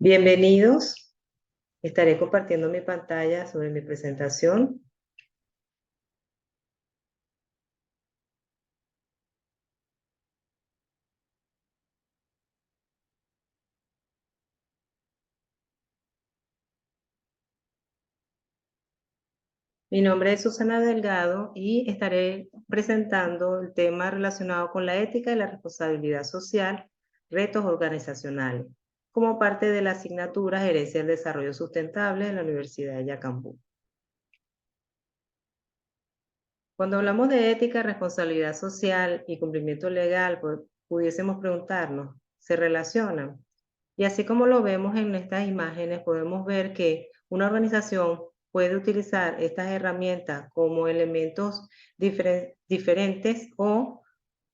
Bienvenidos. Estaré compartiendo mi pantalla sobre mi presentación. Mi nombre es Susana Delgado y estaré presentando el tema relacionado con la ética y la responsabilidad social, retos organizacionales, como parte de la asignatura Gerencia del Desarrollo Sustentable de la Universidad de Yacambú. Cuando hablamos de ética, responsabilidad social y cumplimiento legal, pues, pudiésemos preguntarnos, ¿se relacionan? Y así como lo vemos en estas imágenes, podemos ver que una organización puede utilizar estas herramientas como elementos diferentes o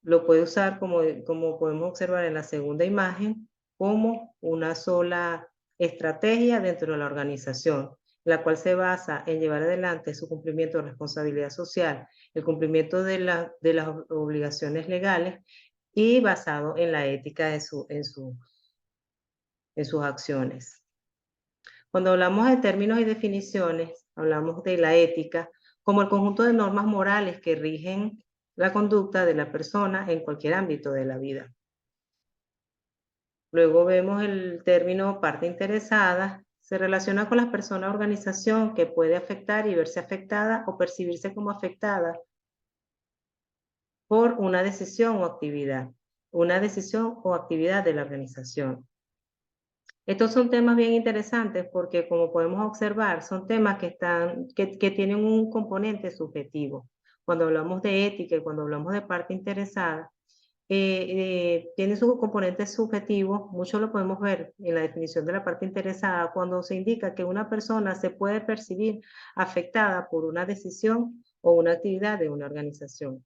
lo puede usar como podemos observar en la segunda imagen, como una sola estrategia dentro de la organización, la cual se basa en llevar adelante su cumplimiento de responsabilidad social, el cumplimiento de las obligaciones legales y basado en la ética en sus acciones. Cuando hablamos de términos y definiciones, hablamos de la ética como el conjunto de normas morales que rigen la conducta de la persona en cualquier ámbito de la vida. Luego vemos el término parte interesada, se relaciona con la persona o organización que puede afectar y verse afectada o percibirse como afectada por una decisión o actividad de la organización. Estos son temas bien interesantes porque, como podemos observar, son temas que tienen un componente subjetivo. Cuando hablamos de ética y cuando hablamos de parte interesada, tiene su componente subjetivo, mucho lo podemos ver en la definición de la parte interesada, cuando se indica que una persona se puede percibir afectada por una decisión o una actividad de una organización.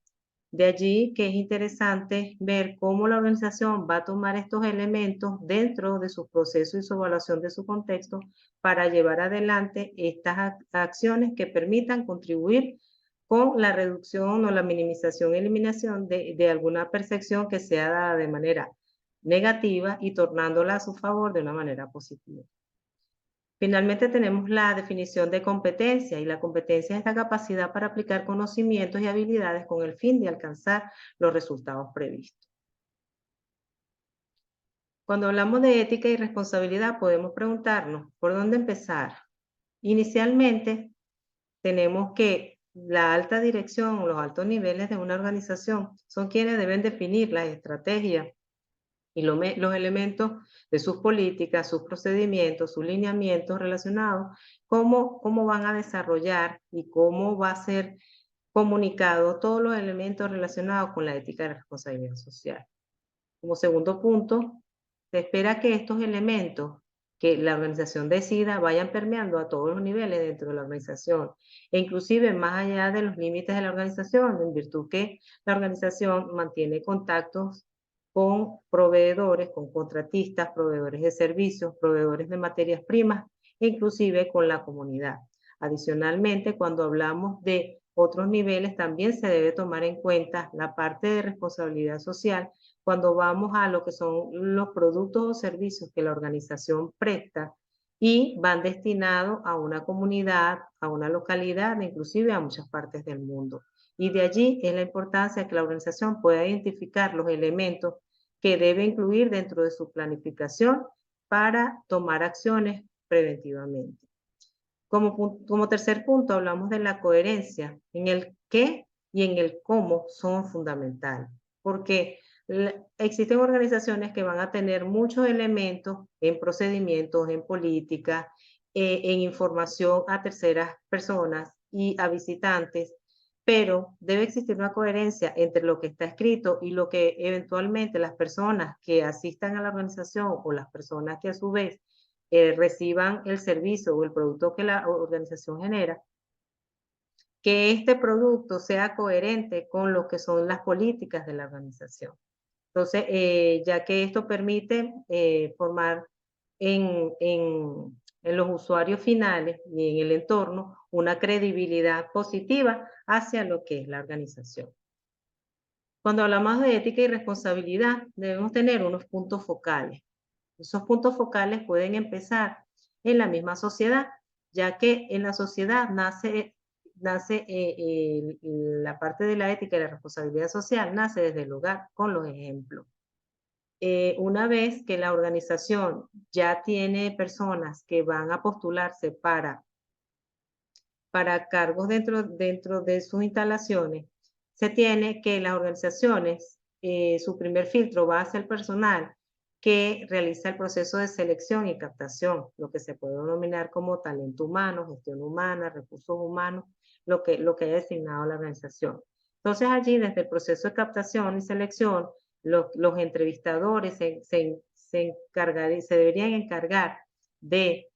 De allí que es interesante ver cómo la organización va a tomar estos elementos dentro de su proceso y su evaluación de su contexto para llevar adelante estas acciones que permitan contribuir con la reducción o la minimización y eliminación de alguna percepción que sea dada de manera negativa y tornándola a su favor de una manera positiva. Finalmente tenemos la definición de competencia, y la competencia es la capacidad para aplicar conocimientos y habilidades con el fin de alcanzar los resultados previstos. Cuando hablamos de ética y responsabilidad, podemos preguntarnos, ¿por dónde empezar? Inicialmente, tenemos que la alta dirección o los altos niveles de una organización son quienes deben definir las estrategias y los elementos de sus políticas, sus procedimientos, sus lineamientos relacionados, cómo van a desarrollar y cómo va a ser comunicado todos los elementos relacionados con la ética y la responsabilidad social. Como segundo punto, se espera que estos elementos que la organización decida vayan permeando a todos los niveles dentro de la organización e inclusive más allá de los límites de la organización, en virtud que la organización mantiene contactos con proveedores, con contratistas, proveedores de servicios, proveedores de materias primas e inclusive con la comunidad. Adicionalmente, cuando hablamos de otros niveles, también se debe tomar en cuenta la parte de responsabilidad social cuando vamos a lo que son los productos o servicios que la organización presta y van destinados a una comunidad, a una localidad, inclusive a muchas partes del mundo. Y de allí es la importancia de que la organización pueda identificar los elementos que debe incluir dentro de su planificación para tomar acciones preventivamente. Como tercer punto, hablamos de la coherencia, en el qué y en el cómo son fundamentales, porque existen organizaciones que van a tener muchos elementos en procedimientos, en política, en información a terceras personas y a visitantes, pero debe existir una coherencia entre lo que está escrito y lo que eventualmente las personas que asistan a la organización o las personas que a su vez reciban el servicio o el producto que la organización genera, que este producto sea coherente con lo que son las políticas de la organización. Entonces, ya que esto permite formar en los usuarios finales y en el entorno una credibilidad positiva hacia lo que es la organización. Cuando hablamos de ética y responsabilidad, debemos tener unos puntos focales. Esos puntos focales pueden empezar en la misma sociedad, ya que en la sociedad la parte de la ética y la responsabilidad social nace desde el hogar con los ejemplos. Una vez que la organización ya tiene personas que van a postularse para cargos dentro de sus instalaciones, se tiene que las organizaciones, su primer filtro va hacia el personal que realiza el proceso de selección y captación, lo que se puede denominar como talento humano, gestión humana, recursos humanos, lo que haya designado la organización. Entonces allí, desde el proceso de captación y selección, los entrevistadores se deberían encargar de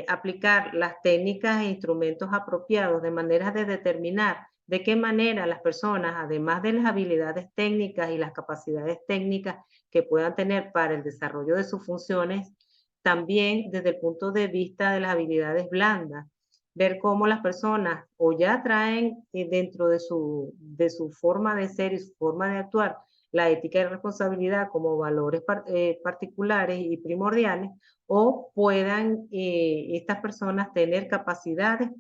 aplicar las técnicas e instrumentos apropiados de manera de determinar de qué manera las personas, además de las habilidades técnicas y las capacidades técnicas que puedan tener para el desarrollo de sus funciones, también desde el punto de vista de las habilidades blandas, ver cómo las personas o ya traen dentro de su forma de ser y su forma de actuar la ética y responsabilidad como valores particulares y primordiales, o puedan estas personas tener capacidades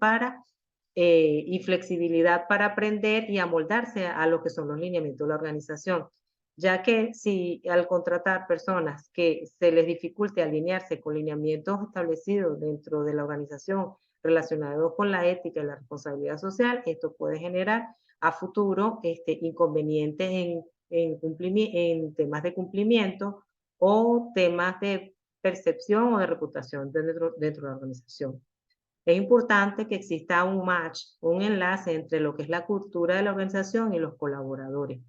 y flexibilidad para aprender y amoldarse a lo que son los lineamientos de la organización. Ya que si al contratar personas que se les dificulte alinearse con lineamientos establecidos dentro de la organización relacionados con la ética y la responsabilidad social, esto puede generar a futuro inconvenientes en temas de cumplimiento o temas de percepción o de reputación dentro de la organización. Es importante que exista un match, un enlace entre lo que es la cultura de la organización y los colaboradores.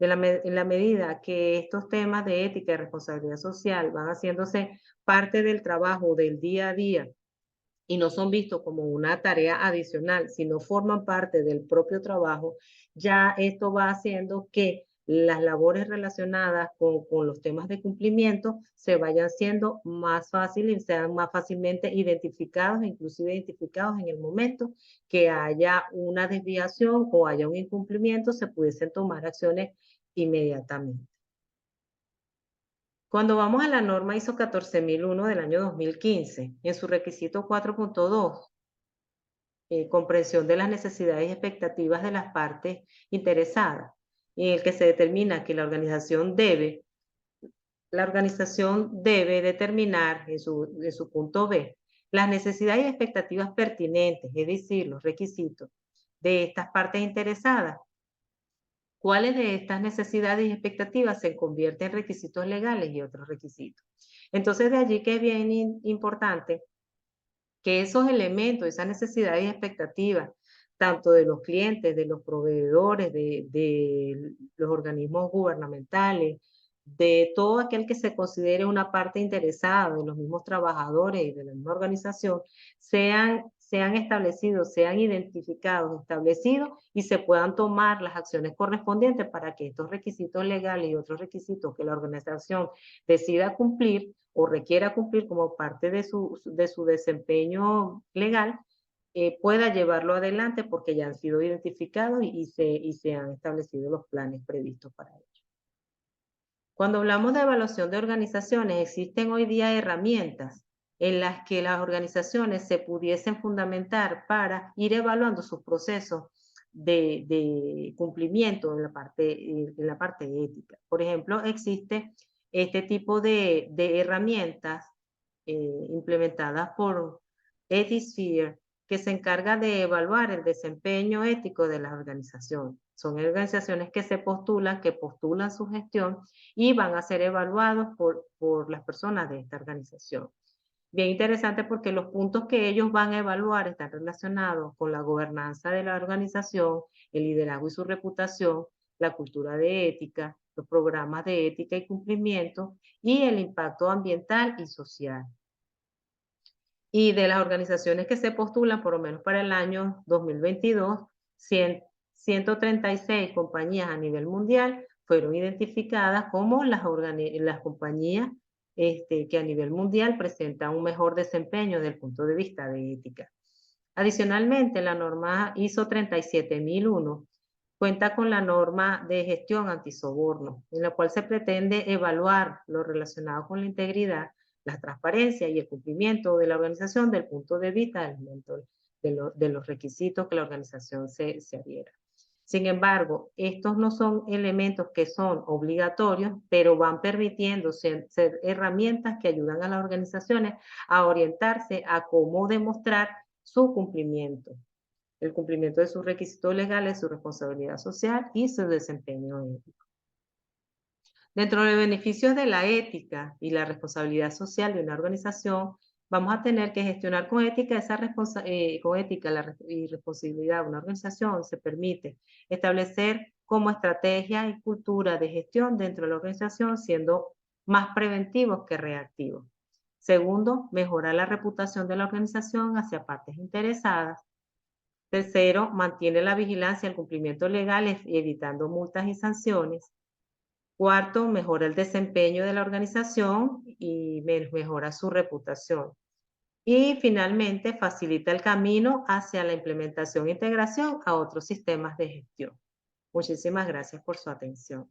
En la medida que estos temas de ética y responsabilidad social van haciéndose parte del trabajo del día a día y no son vistos como una tarea adicional, sino forman parte del propio trabajo, ya esto va haciendo que las labores relacionadas con los temas de cumplimiento se vayan siendo más fáciles y sean más fácilmente identificados, inclusive identificados en el momento que haya una desviación o haya un incumplimiento, se pudiesen tomar acciones inmediatamente. Cuando vamos a la norma ISO 14001 del año 2015, en su requisito 4.2, comprensión de las necesidades y expectativas de las partes interesadas, en el que se determina que la organización debe determinar en su punto B las necesidades y expectativas pertinentes, es decir, los requisitos de estas partes interesadas. ¿Cuáles de estas necesidades y expectativas se convierten en requisitos legales y otros requisitos? Entonces, de allí que es bien importante que esos elementos, esas necesidades y expectativas, tanto de los clientes, de los proveedores, de los organismos gubernamentales, de todo aquel que se considere una parte interesada, de los mismos trabajadores y de la misma organización, sean establecidos, sean identificados, establecidos y se puedan tomar las acciones correspondientes para que estos requisitos legales y otros requisitos que la organización decida cumplir o requiera cumplir como parte de su desempeño legal, pueda llevarlo adelante porque ya han sido identificados y se han establecido los planes previstos para ello. Cuando hablamos de evaluación de organizaciones, existen hoy día herramientas en las que las organizaciones se pudiesen fundamentar para ir evaluando sus procesos de cumplimiento en la parte ética. Por ejemplo, existe este tipo de herramientas implementadas por Ethisphere, que se encarga de evaluar el desempeño ético de las organizaciones. Son organizaciones que postulan su gestión y van a ser evaluados por las personas de esta organización. Bien interesante porque los puntos que ellos van a evaluar están relacionados con la gobernanza de la organización, el liderazgo y su reputación, la cultura de ética, los programas de ética y cumplimiento y el impacto ambiental y social. Y de las organizaciones que se postulan, por lo menos para el año 2022, 136 compañías a nivel mundial fueron identificadas como las compañías que a nivel mundial presentan un mejor desempeño desde el punto de vista de ética. Adicionalmente, la norma ISO 37001 Cuenta con la norma de gestión antisoborno, en la cual se pretende evaluar lo relacionado con la integridad, la transparencia y el cumplimiento de la organización del punto de vista del momento de los requisitos que la organización se adhiera. Sin embargo, estos no son elementos que son obligatorios, pero van permitiendo ser herramientas que ayudan a las organizaciones a orientarse a cómo demostrar su cumplimiento, el cumplimiento de sus requisitos legales, su responsabilidad social y su desempeño ético. Dentro de los beneficios de la ética y la responsabilidad social de una organización, vamos a tener que gestionar con ética y responsabilidad de una organización. Se permite establecer como estrategia y cultura de gestión dentro de la organización, siendo más preventivos que reactivos. Segundo, mejorar la reputación de la organización hacia partes interesadas. Tercero, mantiene la vigilancia y el cumplimiento legal, evitando multas y sanciones. Cuarto, mejora el desempeño de la organización y mejora su reputación. Y finalmente, facilita el camino hacia la implementación e integración a otros sistemas de gestión. Muchísimas gracias por su atención.